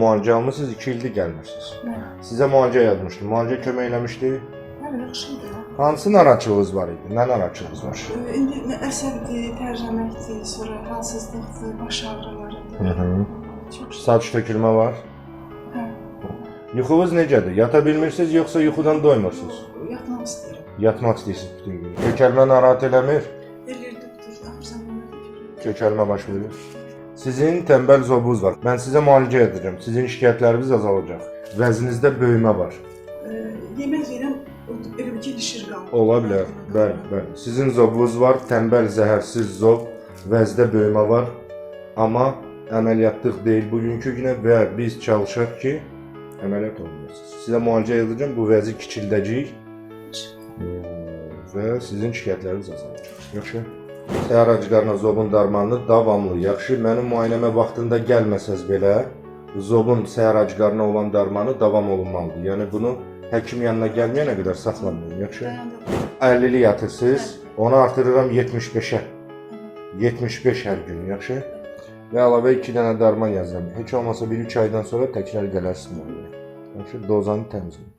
müalicə almısınız, 2 ildir gəlmirsiniz. Nə? Sizə müalicə yazmışdım. Müalicə kömək eləmişdi. Hə, yaxşıdır. Hansı narahatçılığınız var idi? Nə narahatçılığınız var? İndi əsəbdir, tərcəməkdir, sonra halsızlıqdır, baş ağrılarıdır. Hı. Çox Saç tökülmə var. hə, Yuxunuz necədir? Yata bilmirsiniz yoxsa yuxudan doymursunuz? yatmaq istəyirəm. Yatmaq istəyirsiniz bütün gün. Kökəlmə narahat eləmir. Eləyir doktor, axırsan bunu Kökəlmə baş verir. Sizin tənbəl zobunuz var. Mən sizə müalicə edəcəm. Sizin şikayətləriniz azalacaq. Vəzninizdə böyümə var. Yemək verirəm, elə bir gelişir qalır. Ola bilər. Bəli, bəli. Sizin zobunuz var. Tənbəl zəhərsiz zob. Vəzdə böyümə var. Amma əməliyyatlık deyil bugünkü günə və biz çalışaq ki, əməliyyat olmayasınız. Sizə müalicə edəcəm. Bu vəzi kiçildəcək və sizin şikayətləriniz azalacaq. Yaxşı? Səhər acıqarına zobun darmanını davamlı, yaxşı, mənim müayinəmə vaxtında gəlməsəz belə, zobun səhər acıqarına olan darmanı davam olunmalıdır. Yəni bunu həkim yanına gəlməyənə qədər saxlamayın, yaxşı? 50'li yatırsınız, onu artırıram 75'ə. 75 hər gün, yaxşı? Və əlavə 2 dənə darman yazıram. Heç olmasa 1-3 aydan sonra təkrar gələrsiniz. Yaxşı, dozanı təmizləyin.